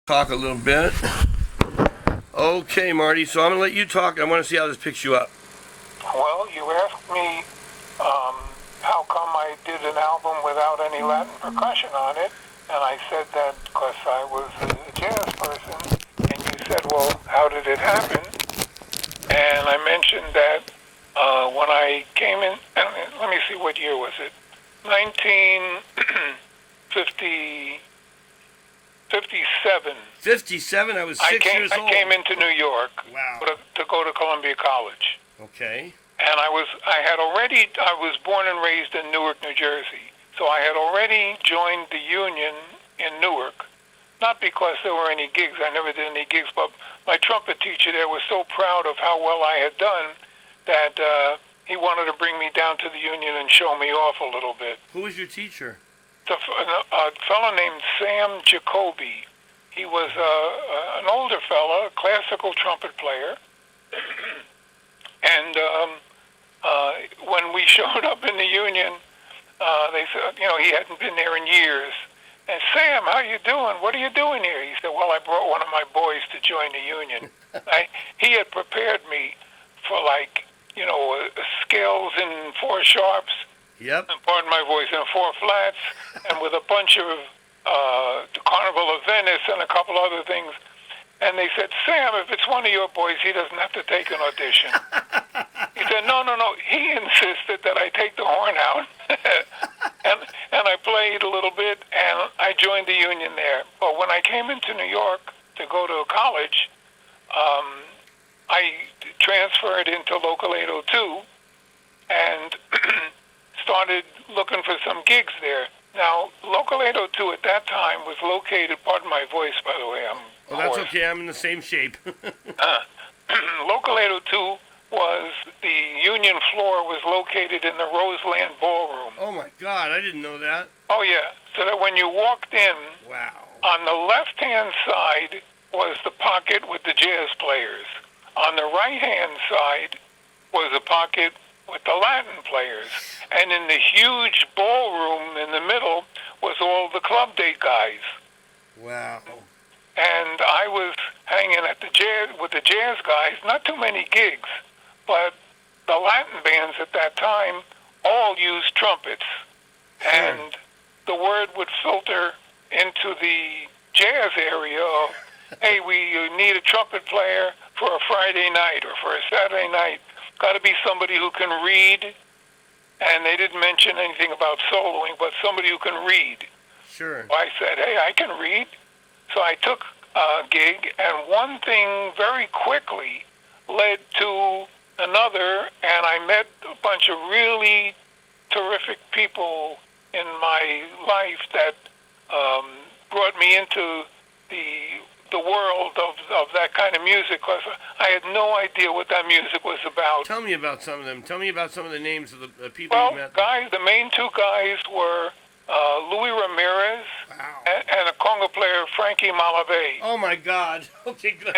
talk a little bit. Okay, Marty, so I'm going to let you talk. I want to see how this picks you up. Well, you asked me how come I did an album without any Latin percussion on it, and I said that because I was a jazz person, and you said, well, how did it happen? And I mentioned that when I came in, let me see, what year was it? 1957. 57? I was 6 years old. I came into New York. Wow. To go to Columbia College. Okay. And I was born and raised in Newark, New Jersey. So I had already joined the union in Newark. Not because there were any gigs. I never did any gigs, but my trumpet teacher there was so proud of how well I had done that he wanted to bring me down to the union and show me off a little bit. Who was your teacher? A fellow named Sam Jacoby. He was an older fellow, a classical trumpet player. And when we showed up in the union, they said, he hadn't been there in years. And Sam, how you doing? What are you doing here? He said, well, I brought one of my boys to join the union. He had prepared me for scales in 4 sharps. Yep. And pardon my voice, in 4 flats, and with a bunch of the Carnival of Venice and a couple other things. And they said, Sam, if it's one of your boys, he doesn't have to take an audition. He said, no. He insisted that I take the horn out. and I played a little bit, and I joined the union there. But when I came into New York to go to college, I transferred into Local 802 and started looking for some gigs there. Now, Local 802 at that time was located, pardon my voice, by the way, that's okay, I'm in the same shape. Local 802 was, the union floor was located in the Roseland Ballroom. Oh my God, I didn't know that. Oh yeah, so that when you walked in, wow, on the left-hand side was the pocket with the jazz players. On the right-hand side was a pocket with the Latin players. And in the huge ballroom in the middle was all the club date guys. Wow. And I was hanging at with the jazz guys, not too many gigs, but the Latin bands at that time all used trumpets. Sure. And the word would filter into the jazz area of, hey, we need a trumpet player for a Friday night or for a Saturday night. Got to be somebody who can read, and they didn't mention anything about soloing, but somebody who can read. Sure. So I said, hey, I can read. So I took a gig, and one thing very quickly led to another, and I met a bunch of really terrific people in my life that brought me into the world of that kind of music, because I had no idea what that music was about. Tell me about some of them. Tell me about some of the names of the people you met. Guys, the main 2 guys were Louis Ramirez, wow, and a conga player, Frankie Malave. Oh my God! Okay, good.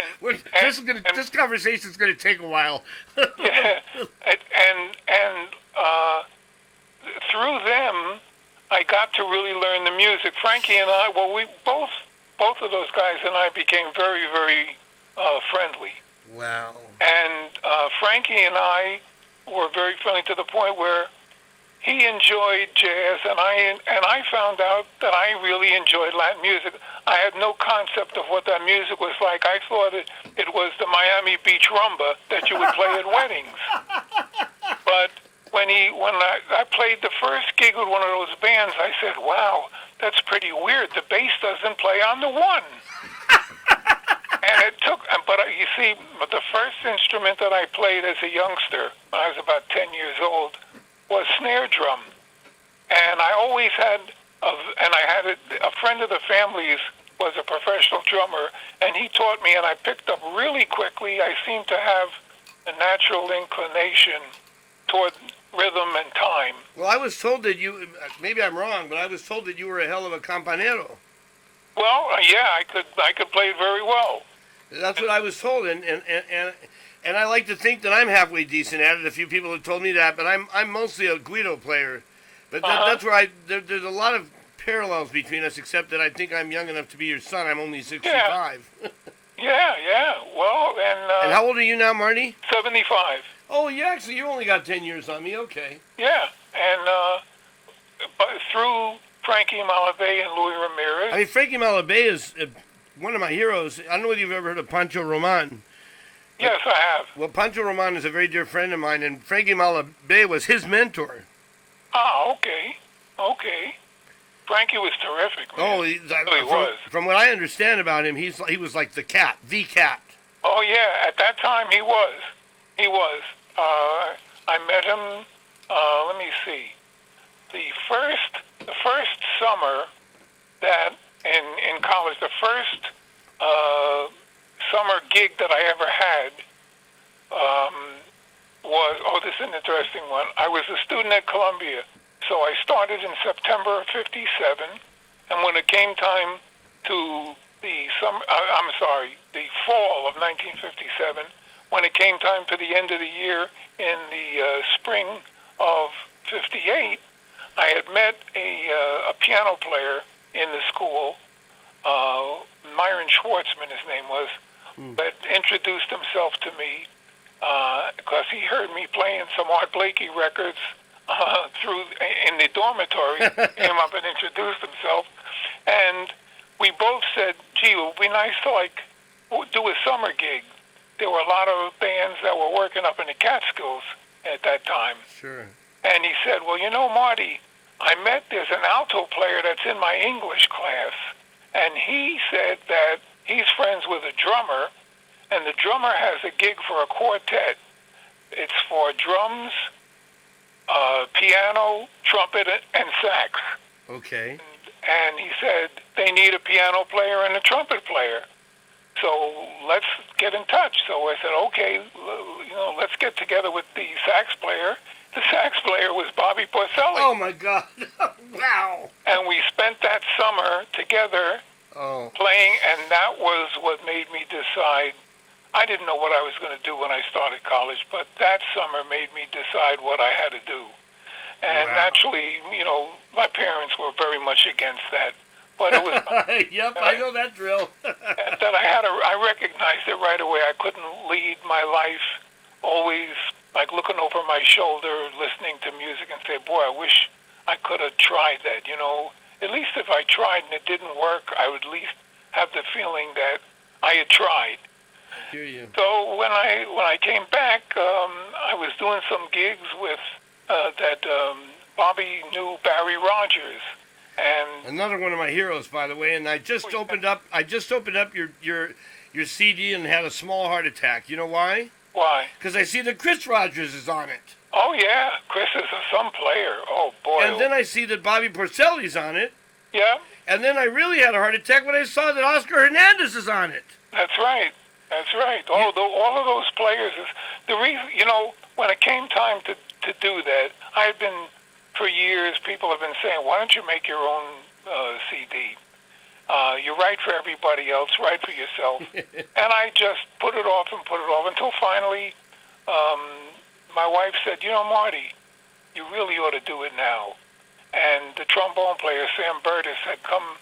This conversation's gonna take a while. Yeah, and through them, I got to really learn the music. Frankie and I, we both of those guys and I became very, very friendly. Wow. And Frankie and I were very friendly to the point where he enjoyed jazz, and I found out that I really enjoyed Latin music. I had no concept of what that music was like. I thought it was the Miami Beach rumba that you would play at weddings. But when I played the first gig with one of those bands, I said, wow, that's pretty weird. The bass doesn't play on the 1. And it took, but you see, the first instrument that I played as a youngster, when I was about 10 years old, was snare drum. And I always had, a friend of the family's was a professional drummer, and he taught me, and I picked up really quickly. I seemed to have a natural inclination toward rhythm and time. Well, I was told that you, maybe I'm wrong, but I was told that you were a hell of a campanero. Well, yeah, I could play it very well. That's what I was told, and I like to think that I'm halfway decent at it. A few people have told me that, but I'm mostly a Guido player. But that's where there's a lot of parallels between us, except that I think I'm young enough to be your son. I'm only 65. Yeah. Well, And how old are you now, Marty? 75. Oh, yeah, actually, you only got 10 years on me. Okay. Yeah, and but through Frankie Malabé and Louis Ramirez. I mean, Frankie Malabé is one of my heroes. I don't know whether you've ever heard of Pancho Roman. Yes, I have. Well, Pancho Roman is a very dear friend of mine, and Frankie Malabé was his mentor. Ah, okay. Frankie was terrific, man. Oh, He was. From what I understand about him, he was like the cat. Oh, yeah, at that time he was. I met him, let me see, the first summer that in college, the first summer gig that I ever had was, this is an interesting one. I was a student at Columbia, so I started in September of '57, and when it came time to the fall of 1957, when it came time to the end of the year in the spring of '58, I had met a piano player in the school, Myron Schwartzman, his name was, that introduced himself to me because he heard me playing some Art Blakey records in the dormitory. Came up and introduced himself, and we both said, "Gee, it would be nice to do a summer gig." There were a lot of bands that were working up in the Catskills at that time. Sure. And he said, "Well, Marty, there's an alto player that's in my English class, and he said that he's friends with a drummer, and the drummer has a gig for a quartet. It's for drums, piano, trumpet, and sax." Okay. And he said, they need a piano player and a trumpet player. So let's get in touch. So I said, okay, let's get together with the sax player. The sax player was Bobby Porcelli. Oh, my God. Wow. And we spent that summer together playing, and that was what made me decide. I didn't know what I was going to do when I started college, but that summer made me decide what I had to do. And naturally, my parents were very much against that. But it was yep, I know that drill. that I recognized it right away. I couldn't lead my life always like looking over my shoulder, listening to music and say, boy, I wish I could have tried that, At least if I tried and it didn't work, I would at least have the feeling that I had tried. I hear you. So when I came back, I was doing some gigs with Bobby knew Barry Rogers, and another one of my heroes, by the way. And I just opened up your CD and had a small heart attack. You know why? Why? Because I see that Chris Rogers is on it. Oh yeah, Chris is some player. Oh boy. And then I see that Bobby Porcelli's on it. Yeah. And then I really had a heart attack when I saw that Oscar Hernandez is on it. That's right. All of those players is the reason. When it came time to do that, I had been for years. People have been saying, "Why don't you make your own CD? You write for everybody else, write for yourself." And I just put it off until finally, my wife said, "Marty, you really ought to do it now." And the trombone player Sam Burtis had come.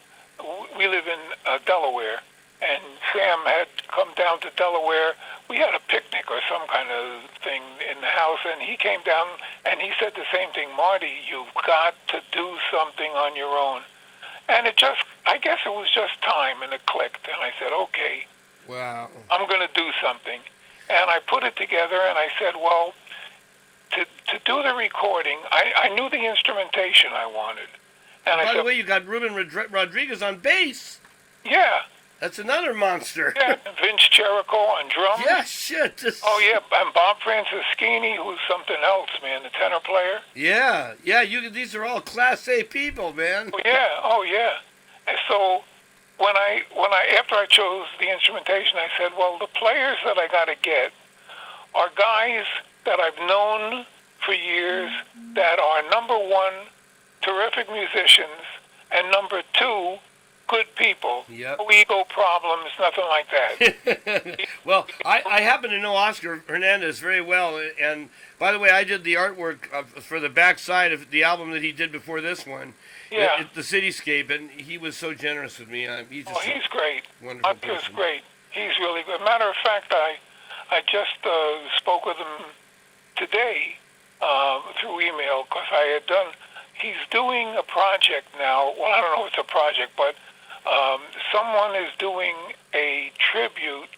We live in Delaware. And Sam had come down to Delaware. We had a picnic or some kind of thing in the house, and he came down and he said the same thing, "Marty, you've got to do something on your own." And I guess it was just time, and it clicked. And I said, okay, wow, I'm going to do something. And I put it together, and I said, well, to do the recording, I knew the instrumentation I wanted. And by the way, you got Ruben Rodriguez on bass. Yeah. That's another monster. Yeah, Vince Cherico on drums. Yeah, shit. Oh, yeah, and Bob Franceschini, who's something else, man, the tenor player. Yeah, these are all Class A people, man. Oh, yeah. And so after I chose the instrumentation, I said, well, the players that I got to get are guys that I've known for years that are, number one, terrific musicians, and number two, good people. Yep. No ego problems, nothing like that. Well, I happen to know Oscar Hernandez very well, and by the way, I did the artwork for the backside of the album that he did before this one, Yeah. the Cityscape, and he was so generous with me. He's just He's great. a wonderful Oscar's person. great. He's really good. Matter of fact, I just spoke with him today through email because I had done. He's doing a project now. Well, I don't know if it's a project, but someone is doing a tribute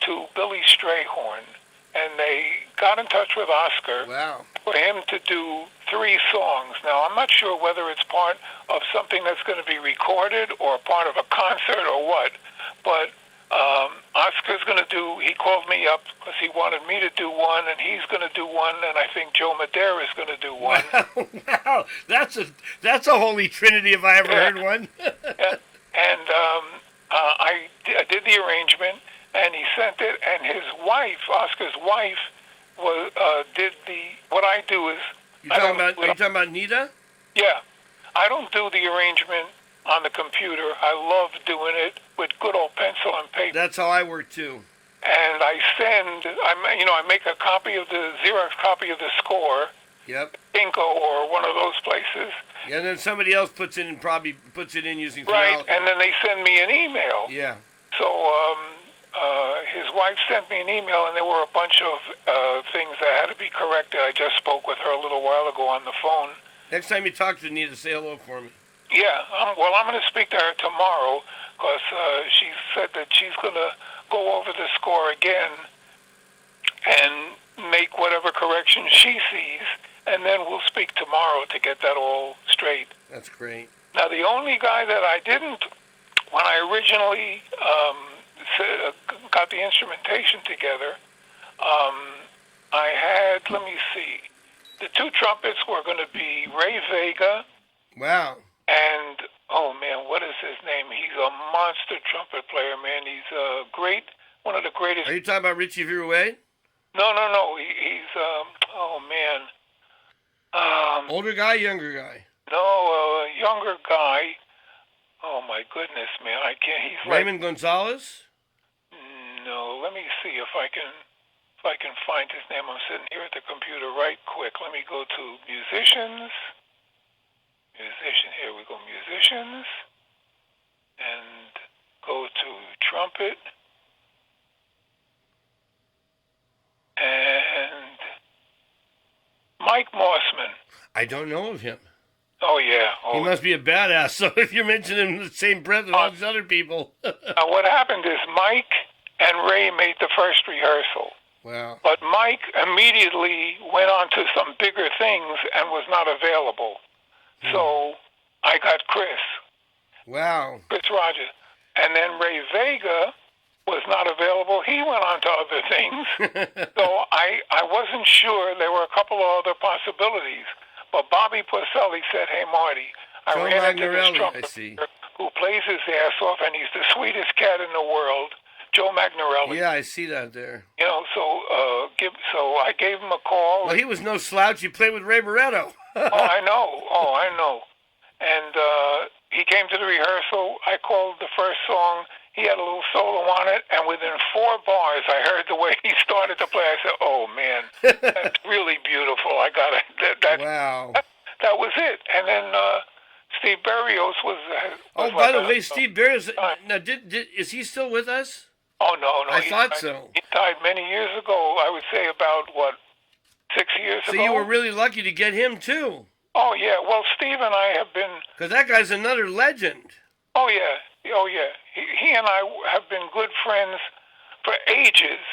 to Billy Strayhorn, and they got in touch with Oscar Wow. for him to do 3 songs. Now, I'm not sure whether it's part of something that's going to be recorded or part of a concert or what, but Oscar's going to do, he called me up because he wanted me to do one, and he's going to do one, and I think Joe Madera is going to do one. Wow, that's a holy trinity if I ever heard one. Yeah. And I did the arrangement, and he sent it, and his wife, Oscar's wife, did what I do is... Are you talking about Nita? Yeah. I don't do the arrangement on the computer. I love doing it with good old pencil and paper. That's how I work too. And I make a copy of the Xerox copy of the score, Yep. Inco or one of those places. Yeah, and then somebody else puts it in using Right, Finale. and then they send me an email. Yeah. So his wife sent me an email, and there were a bunch of things that had to be corrected. I just spoke with her a little while ago on the phone. Next time you talk to Nita, say hello for me. Yeah, I'm going to speak to her tomorrow because she said that she's going to go over the score again and make whatever corrections she sees, and then we'll speak tomorrow to get that all straight. That's great. Now, the only guy that I didn't, when I originally got the instrumentation together, I had, let me see, the 2 trumpets were going to be Ray Vega. Wow. And, oh, man, what is his name? He's a monster trumpet player, man. He's great, one of the greatest. Are you talking about Richie Viruet? No. He's, oh, man. Older guy, younger guy? No, younger guy. Oh, my goodness, man. I can't. He's Raymond Gonzalez? No, let me see if I can find his name. I'm sitting here at the computer right quick. Let me go to musicians. Here we go, musicians. And go to trumpet. And Mike Mossman. I don't know of him. Oh, yeah. He must be a badass, so if you're mentioning him in the same breath as all these other people. Now, what happened is Mike and Ray made the first rehearsal. Wow. But Mike immediately went on to some bigger things and was not available. So I got Chris. Wow. Chris Rogers. And then Ray Vega was not available. He went on to other things. So I wasn't sure. There were a couple of other possibilities. But Bobby Porcelli said, hey, Marty, I Joe ran into this Magnarelli, trumpeter I see. who plays his ass off, and he's the sweetest cat in the world, Joe Magnarelli. Yeah, I see that there. You know, so I gave him a call. Well, he was no slouch. He played with Ray Barretto. I know. And he came to the rehearsal. I called the first song. He had a little solo on it, and within 4 bars, I heard the way he started to play. I said, "Oh man, that's really beautiful." I got it. Wow. That was it. And then Steve Berrios was. Oh, by the way, Steve Berrios. Now, is he still with us? Oh no. I thought so. He died many years ago. I would say about 6 years ago. So you were really lucky to get him too. Oh yeah. Well, Steve and I have been. Because that guy's another legend. Oh yeah. He and I have been good friends for ages.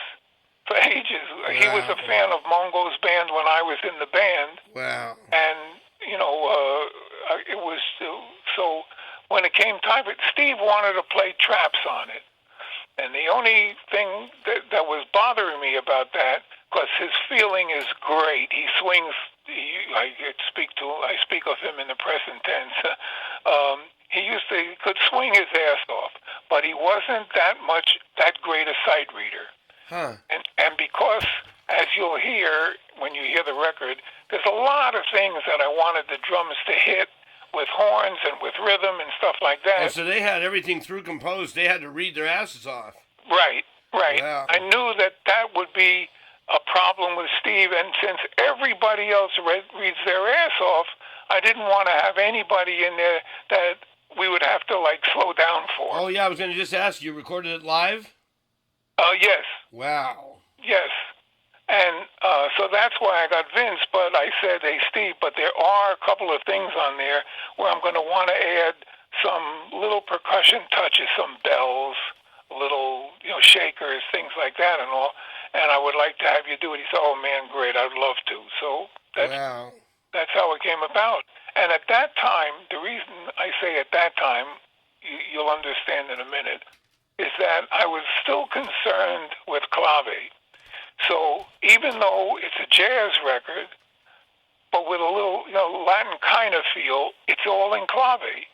Wow. He was a fan of Mongo's band when I was in the band. Wow. And it was so when it came time, Steve wanted to play traps on it. And the only thing that was bothering me about that, because his feeling is great. He swings. I speak of him in the present tense. He could swing his ass off, but he wasn't that great a sight reader. Huh. And because, as you'll hear when you hear the record, there's a lot of things that I wanted the drums to hit with horns and with rhythm and stuff like that. Oh, so they had everything through composed. They had to read their asses off. Right, right. Wow. I knew that would be a problem with Steve, and since everybody else reads their ass off, I didn't want to have anybody in there that we would have to like slow down for. Oh yeah, I was going to just ask you. Recorded it live? Yes. Wow. Yes. And so that's why I got Vince, but I said, hey, Steve, but there are a couple of things on there where I'm going to want to add some little percussion touches, some bells, little shakers, things like that and all, and I would like to have you do it. He said, oh, man, great, I'd love to. So that's how it came about. And at that time, the reason I say at that time, you'll understand in a minute, is that I was still concerned with Clave. So even though it's a jazz record, but with a little Latin kind of feel, it's all in Clave.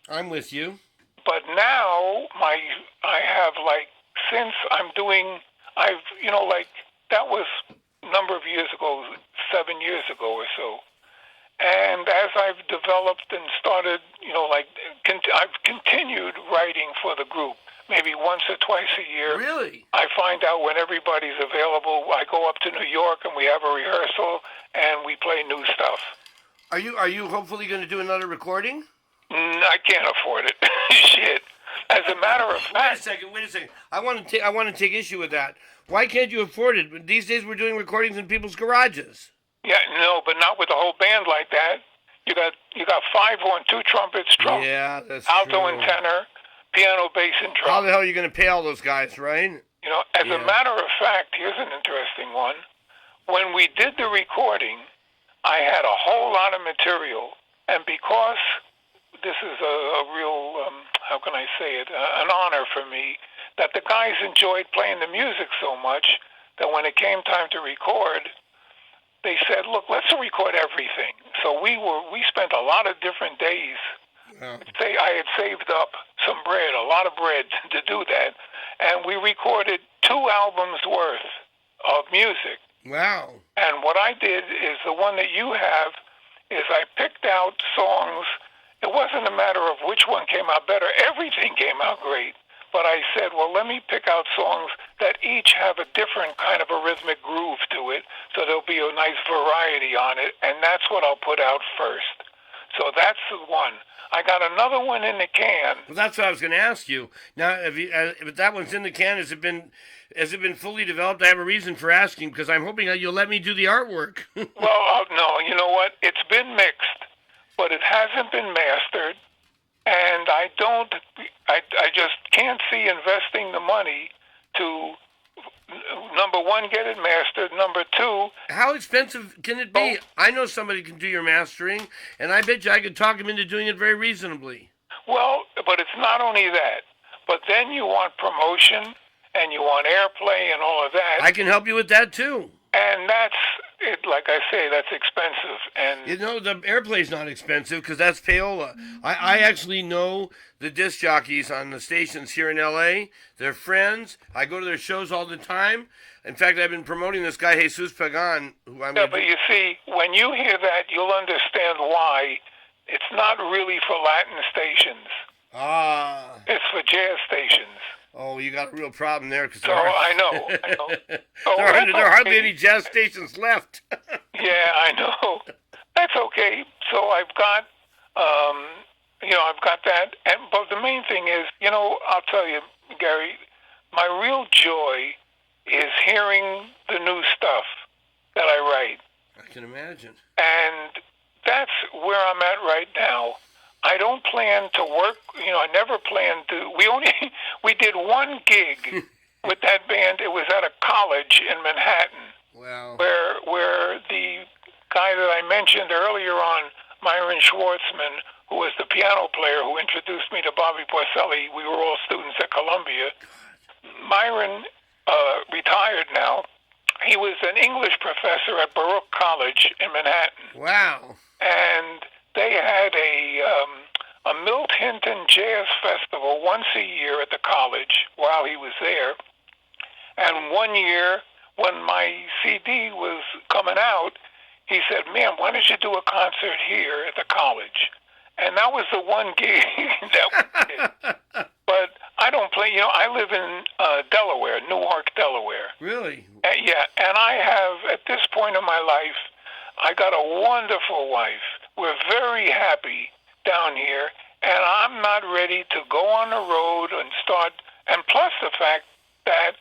I'm with you. But now I have since I'm doing, that was a number of years ago, 7 years ago or so. And as I've developed and started, I've continued writing for the group. Maybe once or twice a year. Really? I find out when everybody's available. I go up to New York and we have a rehearsal and we play new stuff. Are you hopefully going to do another recording? I can't afford it. Shit. As a matter of fact. Wait a second. I want to take issue with that. Why can't you afford it? These days we're doing recordings in people's garages. Yeah, no, but not with a whole band like that. You got 5 horn, 2 trumpets, yeah, that's alto true. and tenor, piano, bass, and drum. How the hell are you going to pay all those guys, right? As a matter of fact, here's an interesting one. When we did the recording, I had a whole lot of material, and because this is a real, how can I say it, an honor for me, that the guys enjoyed playing the music so much that when it came time to record, they said, look, let's record everything. So we spent a lot of different days. Wow. I had saved up some bread, a lot of bread to do that, and we recorded 2 albums worth of music. Wow. And what I did is the one that you have is I picked out songs. It wasn't a matter of which one came out better. Everything came out great. But I said, well, let me pick out songs that each have a different kind of a rhythmic groove to it, so there'll be a nice variety on it, and that's what I'll put out first. So that's the one. I got another one in the can. Well, that's what I was going to ask you. Now, if that one's in the can, has it been fully developed? I have a reason for asking, because I'm hoping that you'll let me do the artwork. Well, no, you know what? It's been mixed, but it hasn't been mastered. And I just can't see investing the money to, number one, get it mastered. Number two... How expensive can it be? I know somebody can do your mastering, and I bet you I could talk him into doing it very reasonably. Well, but it's not only that. But then you want promotion, and you want airplay and all of that. I can help you with that, too. And that's, like I say, that's expensive. And the airplay's not expensive because that's payola. I actually know the disc jockeys on the stations here in L.A. They're friends. I go to their shows all the time. In fact, I've been promoting this guy, Jesus Pagan. But you see, when you hear that, you'll understand why it's not really for Latin stations. It's for jazz stations. Oh, you got a real problem there. I know. Oh, there are hardly any jazz stations left. Yeah, I know. That's okay. So I've got, I've got that. But the main thing is, I'll tell you, Gary, my real joy is hearing the new stuff that I write. I can imagine. And that's where I'm at right now. I don't plan to work, I never planned to. We did one gig with that band. It was at a college in Manhattan. Wow. Where the guy that I mentioned earlier on, Myron Schwartzman, who was the piano player who introduced me to Bobby Porcelli, we were all students at Columbia. Myron retired now. He was an English professor at Baruch College in Manhattan. Wow. And they had a Milt Hinton Jazz Festival once a year at the college while he was there. And one year, when my CD was coming out, he said, man, why don't you do a concert here at the college? and that was the one gig that we did. But I don't play. I live in Delaware, Newark, Delaware. Really? Yeah, and I have, at this point in my life, I got a wonderful wife. We're very happy down here, and I'm not ready to go on the road and start. And plus the fact that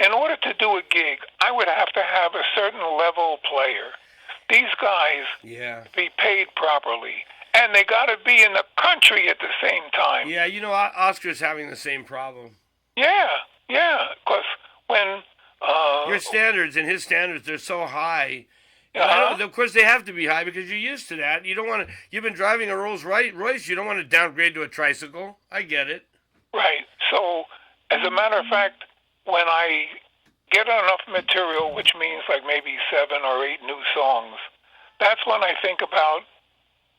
in order to do a gig, I would have to have a certain level player. These guys be paid properly, and they got to be in the country at the same time. Yeah, Oscar's having the same problem. Yeah, because when your standards and his standards, they're so high. Of course, they have to be high because you're used to that. You don't want to. You've been driving a Rolls Royce. You don't want to downgrade to a tricycle. I get it. Right. So, as a matter of fact, when I get enough material, which means like maybe 7 or 8 new songs, that's when I think about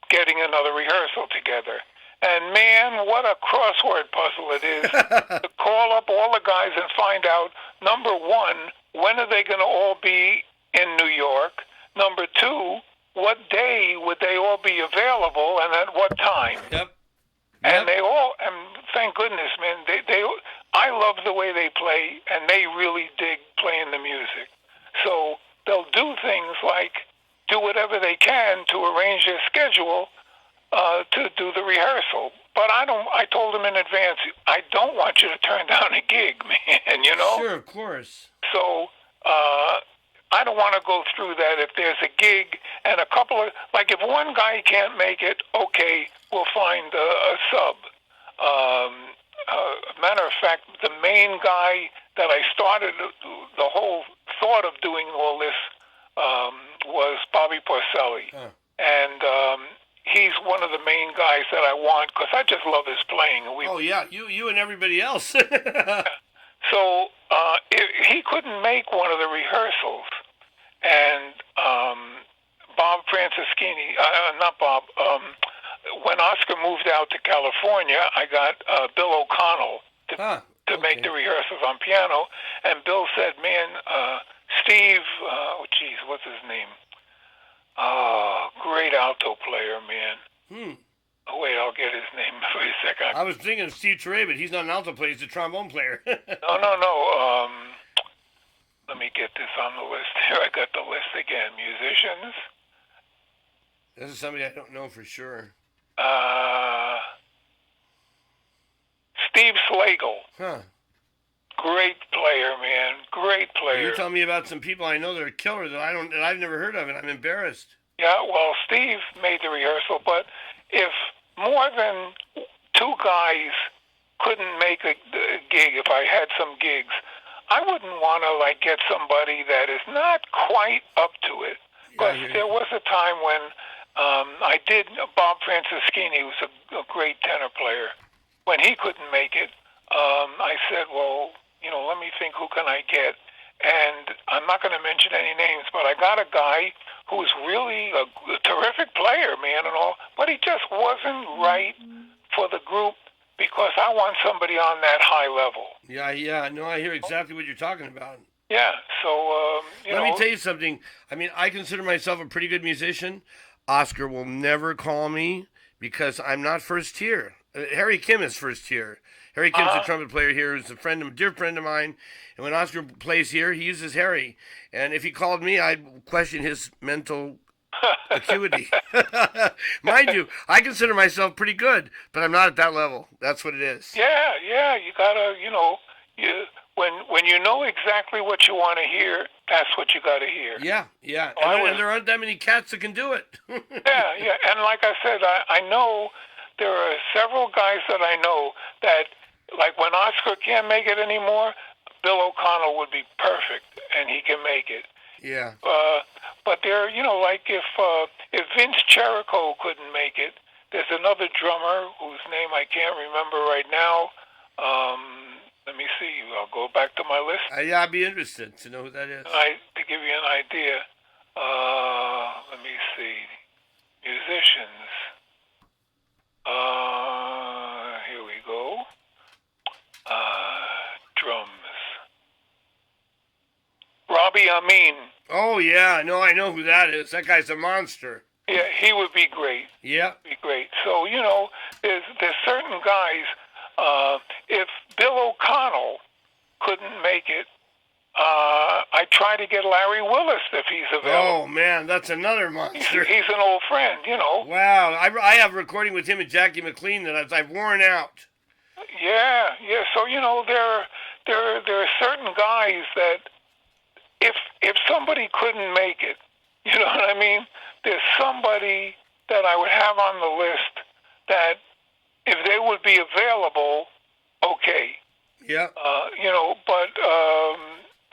getting another rehearsal together. And man, what a crossword puzzle it is to call up all the guys and find out, number one, when are they going to all be in New York? Number two, what day would they all be available and at what time? Yep. And they all, and thank goodness, man, I love the way they play, and they really dig playing the music. So they'll do things like do whatever they can to arrange their schedule to do the rehearsal. But I told them in advance, I don't want you to turn down a gig, man, Sure, of course. So I don't want to go through that. If there's a gig and a couple of, like if one guy can't make it, okay, we'll find a sub. Matter of fact, the main guy that I started the whole thought of doing all this was Bobby Porcelli. Huh. And he's one of the main guys that I want because I just love his playing. You and everybody else. So he couldn't make one of the rehearsals, and Bob Franceschini, not Bob. When Oscar moved out to California, I got Bill O'Connell to make the rehearsals on piano, and Bill said, "Man, Steve, what's his name? Great alto player, man." Oh, wait, I'll get his name for a second. I was thinking of Steve Teray, but he's not an alto player. He's a trombone player. No. Let me get this on the list here. I got the list again. Musicians. This is somebody I don't know for sure. Steve Slagle. Huh. Great player, man. Great player. You're telling me about some people I know that are killer that I've never heard of, and I'm embarrassed. Yeah, well, Steve made the rehearsal, but if more than 2 guys couldn't make a gig, if I had some gigs, I wouldn't want to get somebody that is not quite up to it. Because there was a time when I did Bob Franceschini, who's a great tenor player. When he couldn't make it, I said, well, let me think, who can I get? And I'm not going to mention any names, but I got a guy who was really a terrific player, man, and all, but he just wasn't right for the group because I want somebody on that high level. Yeah, no, I hear exactly what you're talking about. Yeah, so, Let me tell you something. I mean, I consider myself a pretty good musician. Oscar will never call me because I'm not first tier. Harry Kim is first tier. Harry Kim's a trumpet player here. He's a dear friend of mine. And when Oscar plays here, he uses Harry. And if he called me, I'd question his mental acuity. Mind you, I consider myself pretty good, but I'm not at that level. That's what it is. Yeah. You gotta, when you know exactly what you want to hear, that's what you gotta hear. Yeah. And there aren't that many cats that can do it. Yeah. And like I said, I know there are several guys that I know that, like when Oscar can't make it anymore, Bill O'Connell would be perfect, and he can make it. Yeah. But there, like if Vince Cherico couldn't make it, there's another drummer whose name I can't remember right now. Let me see. I'll go back to my list. Yeah, I'd be interested to know who that is. To give you an idea, let me see. Musicians. Here we go. Drums. Robbie Amin. Oh, yeah. No, I know who that is. That guy's a monster. Yeah, he would be great. Yeah. Be great. So there's certain guys. If Bill O'Connell couldn't make it, I try to get Larry Willis if he's available. Oh man, that's another monster. He's an old friend, Wow, I have a recording with him and Jackie McLean that I've worn out. Yeah. So there are certain guys that if somebody couldn't make it, you know what I mean? There's somebody that I would have on the list that if they would be available, okay. Yeah. But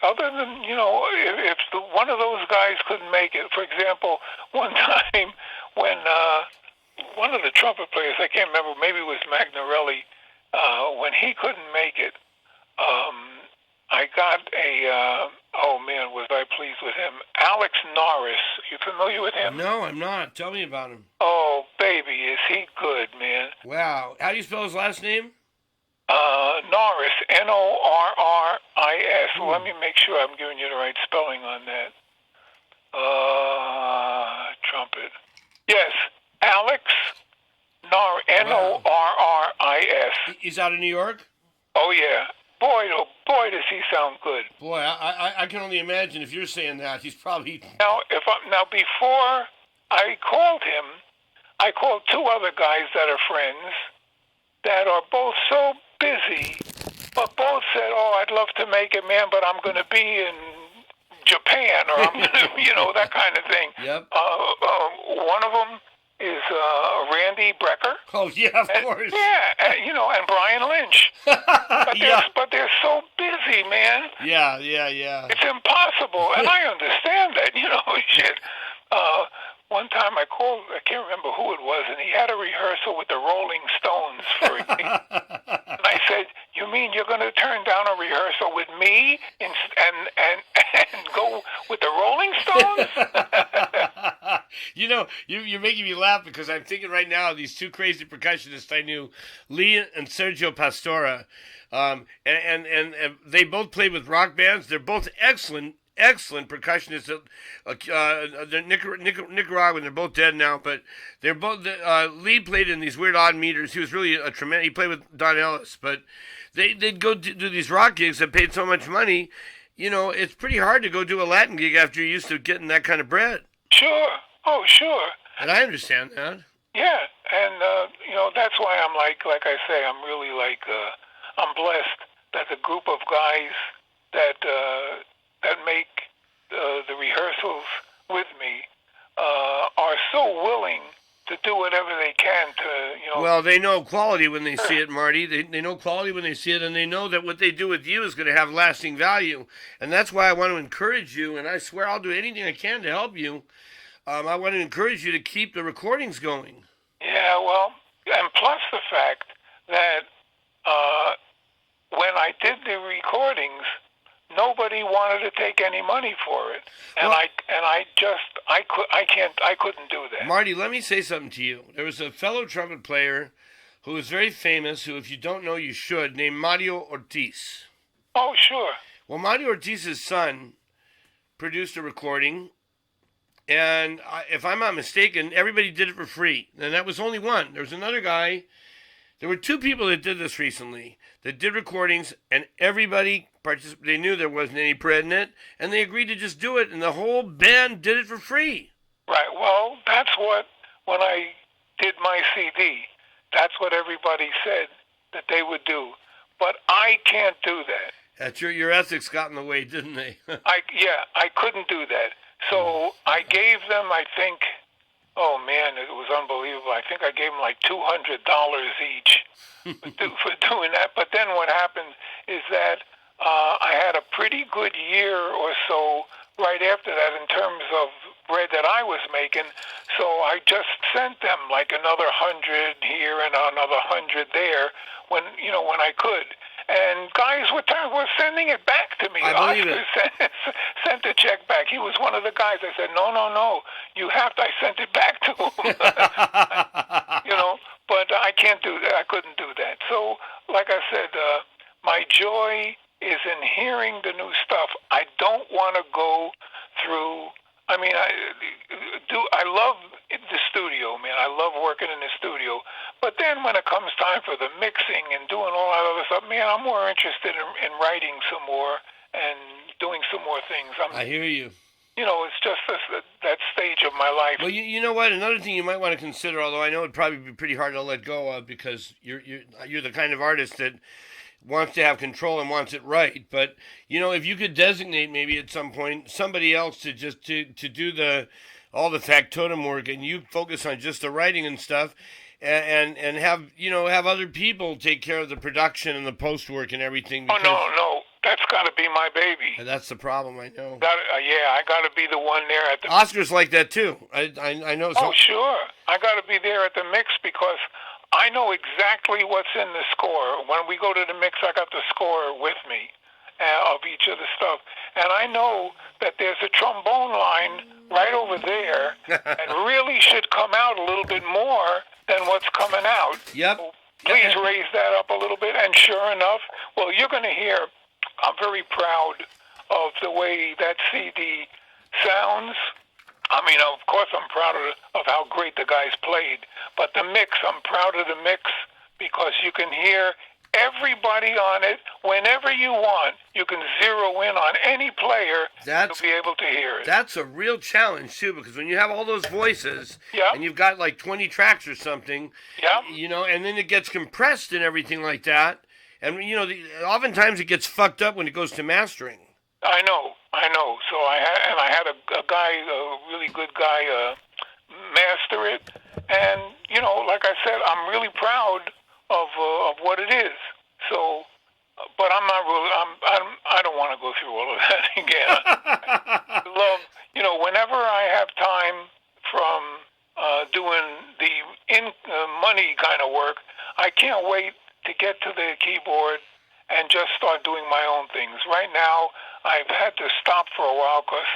other than, if one of those guys couldn't make it, for example, one time when one of the trumpet players, I can't remember, maybe it was Magnarelli, when he couldn't make it, I got was I pleased with him. Alex Norris, you familiar with him? No, I'm not. Tell me about him. Oh, baby, is he good, man. Wow. How do you spell his last name? Norris, Norris. Well, let me make sure I'm giving you the right spelling on that. Trumpet. Yes, Alex Norris. He's out of New York? Oh, yeah. Boy, does he sound good. Boy, I can only imagine if you're saying that. He's probably... Now, before I called him, I called two other guys that are friends that are both so busy, but both said, I'd love to make it, man, but I'm going to be in Japan, or I'm going to, that kind of thing. Yep. One of them is Randy Brecker. Oh, yeah, of course. Yeah, and Brian Lynch. But they're so busy, man. Yeah. It's impossible, and I understand that, shit. One time I called, I can't remember who it was, and he had a rehearsal with the Rolling Stones for a gig. And I said, you mean you're going to turn down a rehearsal with me and go with the Rolling Stones? You're making me laugh because I'm thinking right now of these two crazy percussionists I knew, Lee and Sergio Pastora, and they both played with rock bands. They're both excellent percussionists. They're Nicaraguan. They're both dead now, but they're both. Lee played in these weird odd meters. He was really a tremendous. He played with Don Ellis, but they'd go do these rock gigs that paid so much money. It's pretty hard to go do a Latin gig after you're used to getting that kind of bread. Sure. Oh, sure. And I understand that. Yeah, and that's why I'm like I say, I'm really I'm blessed that the group of guys that make the rehearsals with me are so willing to do whatever they can to, Well, they know quality when they see it, Marty. They know quality when they see it, and they know that what they do with you is going to have lasting value. And that's why I want to encourage you, and I swear I'll do anything I can to help you. I want to encourage you to keep the recordings going. Yeah, well, and plus the fact that when I did the recordings, nobody wanted to take any money for it, and well, I couldn't do that. Marty, let me say something to you. There was a fellow trumpet player who was very famous, who, if you don't know, you should, named Mario Ortiz. Oh, sure. Well, Mario Ortiz's son produced a recording, and if I'm not mistaken, everybody did it for free, and that was only one. There was another guy. There were two people that did this recently, that did recordings, and everybody participated. They knew there wasn't any bread in it, and they agreed to just do it, and the whole band did it for free. Right. Well, that's what, when I did my CD, that's what everybody said that they would do. But I can't do that. That's your ethics got in the way, didn't they? I couldn't do that. So I gave them, I think, oh man, it was unbelievable. I think I gave them like $200 each for doing that. But then what happened is that I had a pretty good year or so right after that in terms of bread that I was making. So I just sent them like another 100 here and another 100 there when I could. And guys were sending it back to me. I believe it. Sent the check back. He was one of the guys. I said, no, you have to. I sent it back to him. But I can't do that. I couldn't do that. So, like I said, my joy is in hearing the new stuff. I don't want to go through. I mean, I love the studio, man. I love working in the studio. But then when it comes time for the mixing and doing all that other stuff, man, I'm more interested in writing some more and doing some more things. I hear you. It's just that stage of my life. Well, you know what? Another thing you might want to consider, although I know it'd probably be pretty hard to let go of because you're the kind of artist that wants to have control and wants it right. But if you could designate maybe at some point somebody else to just to do all the factotum work, and you focus on just the writing and stuff, and have other people take care of the production and the post work and everything. Oh no. That's got to be my baby. That's the problem, I know. I got to be the one there at the... Oscar's like that, too. I know. Oh, sure. I got to be there at the mix because I know exactly what's in the score. When we go to the mix, I got the score with me of each of the stuff. And I know that there's a trombone line right over there that really should come out a little bit more than what's coming out. Yep. So please raise that up a little bit. And sure enough, well, you're going to hear... I'm very proud of the way that CD sounds. I mean, of course, I'm proud of how great the guys played. But the mix, I'm proud of the mix because you can hear everybody on it whenever you want. You can zero in on any player to be able to hear it. That's a real challenge, too, because when you have all those voices and you've got like 20 tracks or something, and then it gets compressed and everything like that. And, oftentimes it gets fucked up when it goes to mastering. I know. So I had a guy, a really good guy, master it. And, like I said, I'm really proud of what it is. So, but I'm not really, I don't want to go through all of that again. I love, whenever I have time from doing the money kind of work, I can't wait to get to the keyboard and just start doing my own things. Right now, I've had to stop for a while because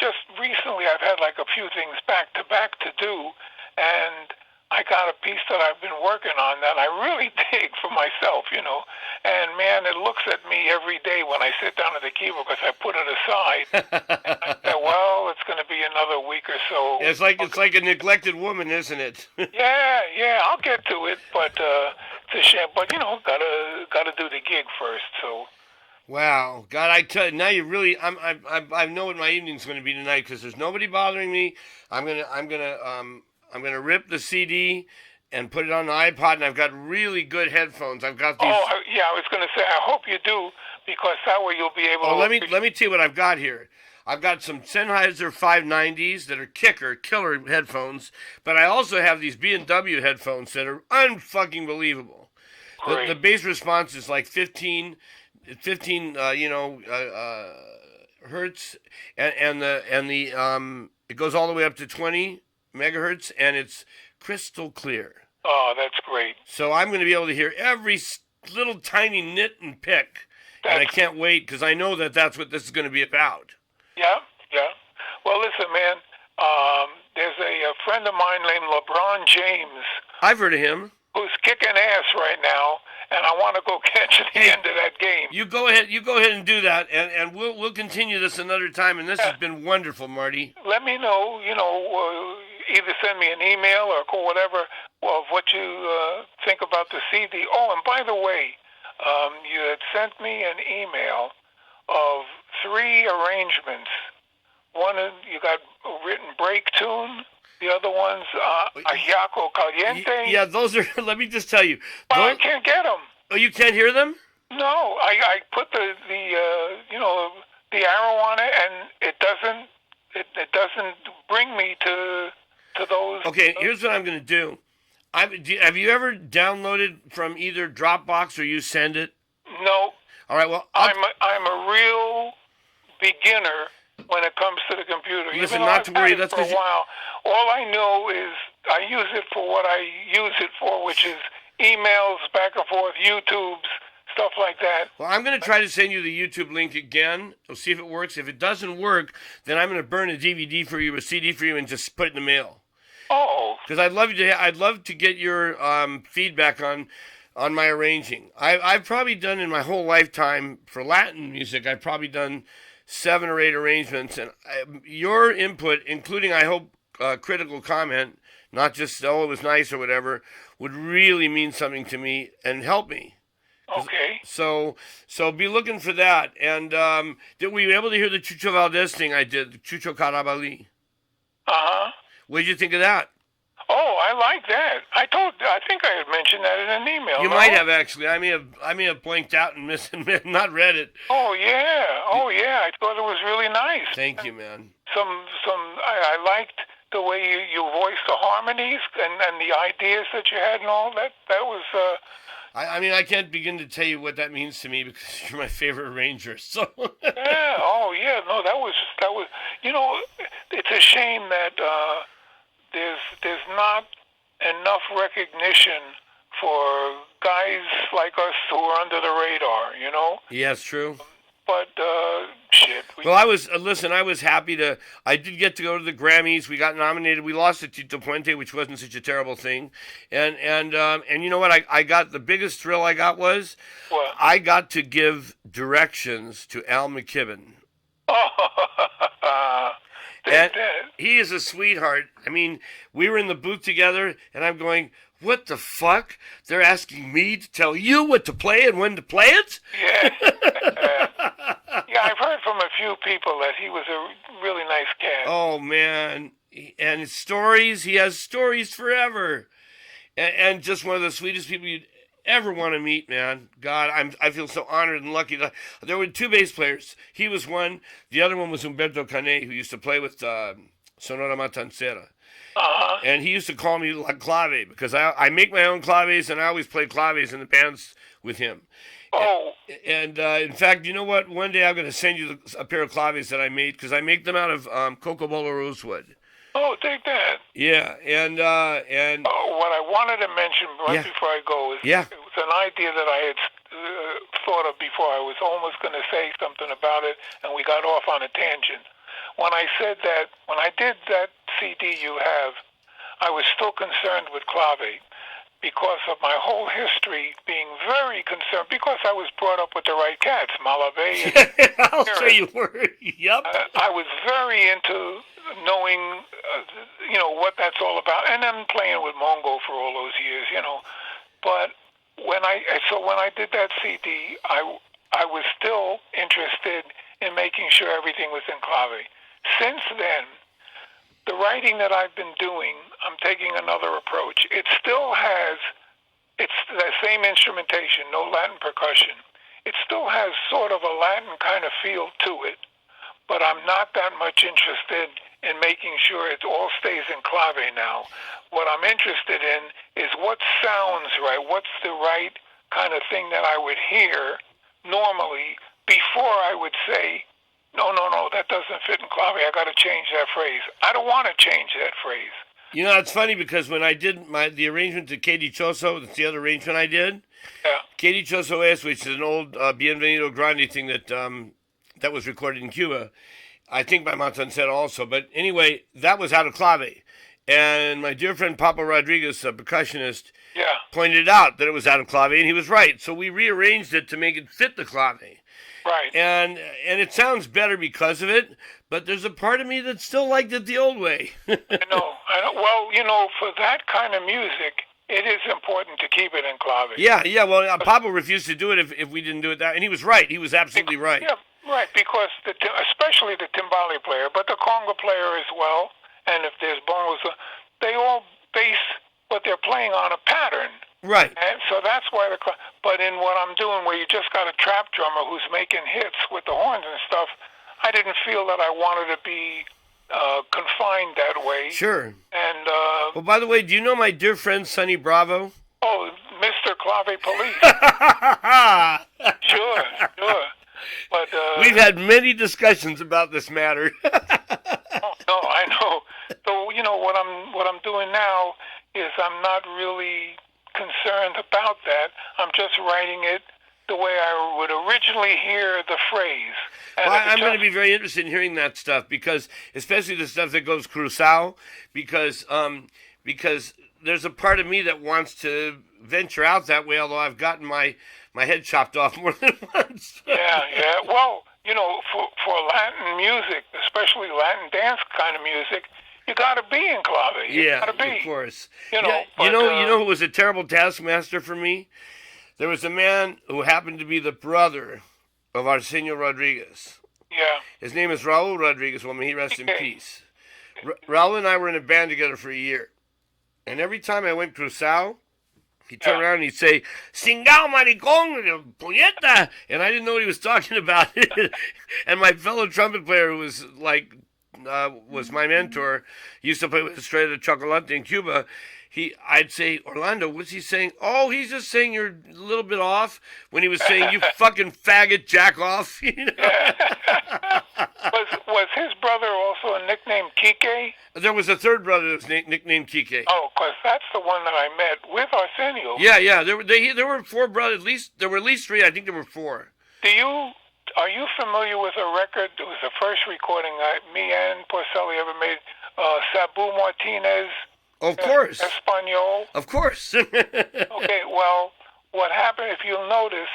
just recently I've had like a few things back to back to do, and I got a piece that I've been working on that I really dig for myself, and man, it looks at me every day when I sit down at the keyboard because I put it aside. And I say, well, it's going to be another week or so. It's like a neglected woman, isn't it? yeah, I'll get to it, but it's a shame. But gotta do the gig first. So. Wow, God, I tell you, now you really, I know what my evening's going to be tonight because there's nobody bothering me. I'm gonna rip the CD and put it on the iPod, and I've got really good headphones. I've got these. Oh, yeah, I was going to say, I hope you do, because that way you'll be able to... Let me tell you what I've got here. I've got some Sennheiser 590s that are killer headphones, but I also have these B&W headphones that are unfucking believable. The bass response is like 15 hertz, and the it goes all the way up to 20 megahertz, and it's crystal clear. Oh, that's great. So I'm going to be able to hear every little tiny nit and pick, and I can't wait because I know that that's what this is going to be about. Yeah. Well, listen, man, there's a friend of mine named LeBron James. I've heard of him. Who's kicking ass right now, and I want to go catch the end of that game. You go ahead and do that, and we'll continue this another time, and this has been wonderful, Marty. Let me know, either send me an email or call whatever of what you think about the CD. Oh, and by the way, you had sent me an email of 3 arrangements. One, you got written break tune. The other ones, Ajiaco Caliente. Yeah, those are, let me just tell you. But I can't get them. Oh, you can't hear them? No, I put the arrow on it, and it doesn't bring me to those. Okay, here's what I'm going to do. Have you ever downloaded from either Dropbox or you send it? No. All right, well, I'm a real beginner when it comes to the computer. Listen, not to worry. That's for a while. All I know is I use it for what I use it for, which is emails back and forth, YouTubes, stuff like that. Well, I'm going to try to send you the YouTube link again. We'll see if it works. If it doesn't work, then I'm going to burn a DVD for you, a CD for you, and just put it in the mail. Oh. Because I'd love to get your feedback on my arranging. I've probably done in my whole lifetime for Latin music. I've probably done 7 or 8 arrangements, and your input, including I hope critical comment, not just, oh, it was nice or whatever, would really mean something to me and help me. Okay. So be looking for that. And were you able to hear the Chucho Valdez thing I did, the Chucho Carabali? Uh-huh. What did you think of that? Oh, I like that. I think I had mentioned that in an email. You might have actually. I may have blanked out and not read it. Oh yeah. I thought it was really nice. Thank you, man. I liked the way you voiced the harmonies and the ideas that you had and all that. That was. I mean, I can't begin to tell you what that means to me because you're my favorite arranger. So. Yeah. Oh yeah. No, that was. You know, it's a shame that there's not enough recognition for guys like us who are under the radar. You know. Yeah, it's true. But shit. Well, I was happy to. I did get to go to the Grammys. We got nominated. We lost to Tito Puente, which wasn't such a terrible thing. And you know what? I got the biggest thrill I got was what? I got to give directions to Al McKibben. And he is a sweetheart. I mean, we were in the booth together, and I'm going, what the fuck? They're asking me to tell you what to play and when to play it? Yeah. Yeah, I've heard from a few people that he was a really nice cat. Oh, man. And his stories, he has stories forever. And just one of the sweetest people you'd ever want to meet, man. God, I feel so honored and lucky. There were two bass players. He was one. The other one was Humberto Canet, who used to play with Sonora Matancera. Uh-huh. And he used to call me La Clave because I make my own claves, and I always play claves in the bands with him. Oh. And in fact, you know what? One day I'm going to send you a pair of claves that I made because I make them out of cocobolo rosewood. Oh, take that. Yeah, and what I wanted to mention before I go is it was an idea that I had thought of before. I was almost going to say something about it, and we got off on a tangent. When I said that, when I did that CD you have, I was still concerned with Clave because of my whole history being very concerned, because I was brought up with the right cats, Malave. I'll say you were. Yep. I was very into knowing, what that's all about, and then playing with Mongo for all those years, But when I did that CD, I was still interested in making sure everything was in Clave. Since then, the writing that I've been doing, I'm taking another approach. It's the same instrumentation, no Latin percussion. It still has sort of a Latin kind of feel to it, but I'm not that much interested in making sure it all stays in Clave now. What I'm interested in is what sounds right, what's the right kind of thing that I would hear normally before I would say, no, that doesn't fit in Clave. I got to change that phrase. I don't want to change that phrase. You know, it's funny because when I did the arrangement to Katie Choso, that's the other arrangement I did. Yeah. Katie Choso Es, which is an old Bienvenido Grande thing that was recorded in Cuba, I think by Matancera also. But anyway, that was out of Clave. And my dear friend Papa Rodriguez, a percussionist, pointed out that it was out of Clave, and he was right. So we rearranged it to make it fit the Clave. Right. And it sounds better because of it, but there's a part of me that still liked it the old way. I know. Well, for that kind of music, it is important to keep it in Clave. Yeah. Well, Papa refused to do it if we didn't do it that, and he was right. He was absolutely right. Yeah, right. Because especially the timbale player, but the conga player as well, and if there's bongos, they all base what they're playing on a pattern. Right. And so that's why but in what I'm doing, where you just got a trap drummer who's making hits with the horns and stuff, I didn't feel that I wanted to be confined that way. Sure. And well, by the way, do you know my dear friend Sonny Bravo? Oh, Mr. Clave Police. Sure. But we've had many discussions about this matter. No, I know. So what I'm doing now is I'm not really concerned about that. I'm just writing it the way I would originally hear the phrase. And well, I'm going to be very interested in hearing that stuff, because especially the stuff that goes cruzado, because there's a part of me that wants to venture out that way, although I've gotten my head chopped off more than once. Yeah. Well, for Latin music, especially Latin dance kind of music, You got to be in Clave. You Yeah, got to be. of course. You know, Yeah, but, you know who was a terrible taskmaster for me? There was a man who happened to be the brother of Arsenio Rodriguez. Yeah. His name is Raul Rodriguez. Well, may he rest in Okay. peace. Raul and I were in a band together for a year. And every time I went Cruzao, he'd turn around and he'd say, Singao maricón, puñeta. And I didn't know what he was talking about. And my fellow trumpet player, who was like, was my mentor, he used to play with Estrella de Chocolate in Cuba. I'd say, Orlando, what's he saying? Oh, he's just saying you're a little bit off, when he was saying, you fucking faggot, jack off. You know? Was his brother also a nickname Kike? There was a third brother that was nicknamed Kike. Oh, because that's the one that I met with Arsenio. Yeah. There were four brothers. There were at least three. I think there were four. Are you familiar with a record? It was the first recording me and Porcelli ever made. Sabu Martinez. Of course. Espanol. Of course. Okay, well, what happened, if you'll notice,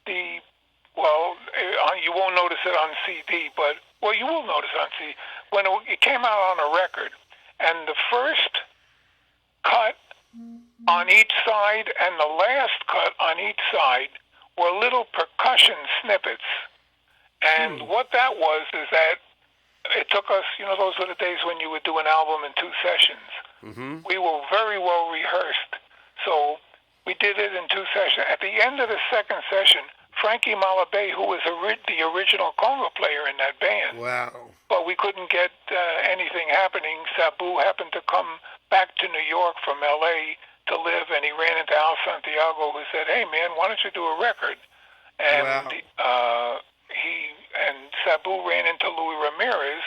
you won't notice it on CD, but, you will notice it on CD. When it came out on a record, and the first cut on each side and the last cut on each side were little percussion snippets. And what that was is that it took us, those were the days when you would do an album in 2 sessions. Mm-hmm. We were very well rehearsed, so we did it in 2 sessions. At the end of the second session, Frankie Malabe, who was the original conga player in that band, wow, but we couldn't get anything happening. Sabu happened to come back to New York from L.A. to live, and he ran into Al Santiago, who said, "Hey, man, why don't you do a record?" And Sabu ran into Louis Ramirez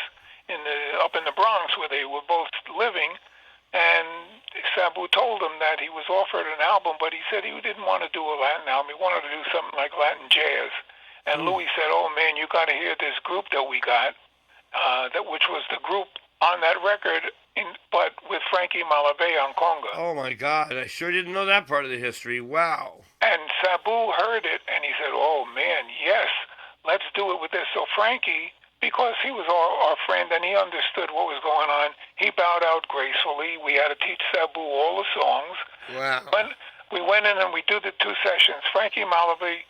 up in the Bronx, where they were both living. And Sabu told him that he was offered an album, but he said he didn't want to do a Latin album. He wanted to do something like Latin jazz. And Louis said, "Oh man, you got to hear this group that we got, which was the group on that record, but with Frankie Malabe on conga." Oh my God, I sure didn't know that part of the history. Wow. And Sabu heard it, and he said, "Oh man, yes, let's do it with this." So Frankie, because he was our friend and he understood what was going on, he bowed out gracefully. We had to teach Sabu all the songs. Wow. When we went in and we did the 2 sessions, Frankie Malabe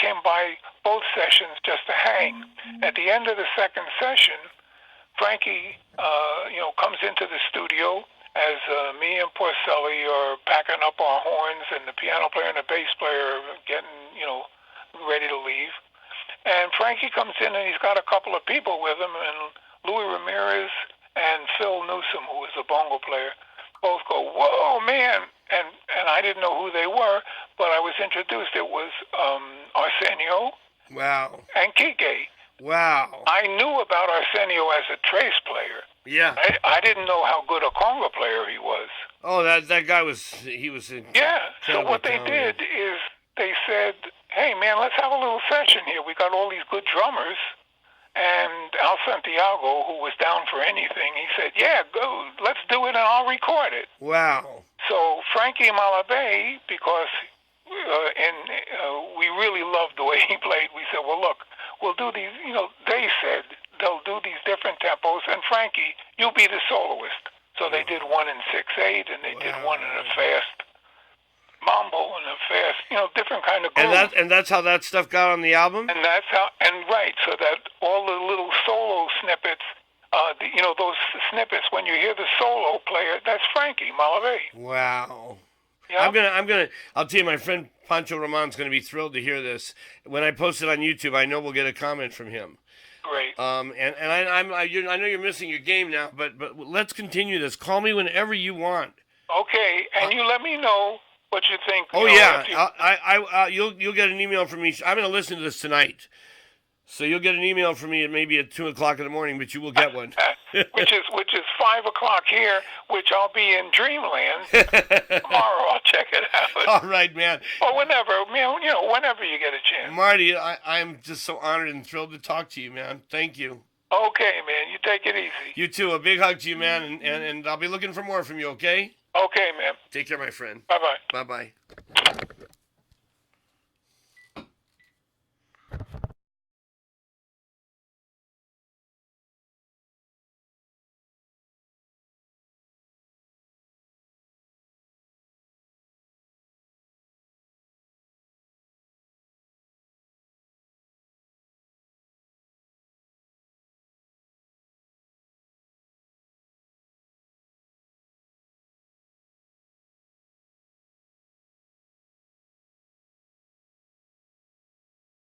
came by both sessions just to hang. At the end of the second session, Frankie, comes into the studio as me and Porcelli are packing up our horns and the piano player and the bass player are getting, ready to leave. And Frankie comes in and he's got a couple of people with him, and Louis Ramirez and Phil Newsom, who was the bongo player, both go, "Whoa, man!" And I didn't know who they were, but I was introduced. It was Arsenio. Wow. And Kike. Wow. I knew about Arsenio as a trace player. Yeah. I didn't know how good a conga player he was. Oh, that guy was Yeah. So what they did is they said, "Hey, man, let's have a little session here. We got all these good drummers." And Al Santiago, who was down for anything, he said, "Yeah, go, let's do it and I'll record it." Wow. So Frankie Malabe, because we really loved the way he played, we said, "Well, look, we'll do these," they said they'll do these different tempos, and Frankie, you'll be the soloist. So they did one in 6/8, and they did one in a fast mambo and a fast, different kind of groove. And that's how that stuff got on the album? And that's how, right, so that all the little solo snippets, those snippets, when you hear the solo player, that's Frankie Malabe. Wow. Yeah. I'll tell you, my friend Pancho Roman's going to be thrilled to hear this. When I post it on YouTube, I know we'll get a comment from him. Great. I know you're missing your game now, but let's continue this. Call me whenever you want. Okay, and you let me know what you think. Oh yeah, you'll get an email from me. I'm going to listen to this tonight, so you'll get an email from me at maybe at 2:00 in the morning, but you will get one. which is 5:00 here, which I'll be in dreamland tomorrow. I'll check it out. All right, man. Or whenever, whenever you get a chance. Marty, I'm just so honored and thrilled to talk to you, man. Thank you. Okay, man. You take it easy. You too. A big hug to you, man, and I'll be looking for more from you. Okay. Okay, man. Take care, my friend. Bye-bye. Bye-bye.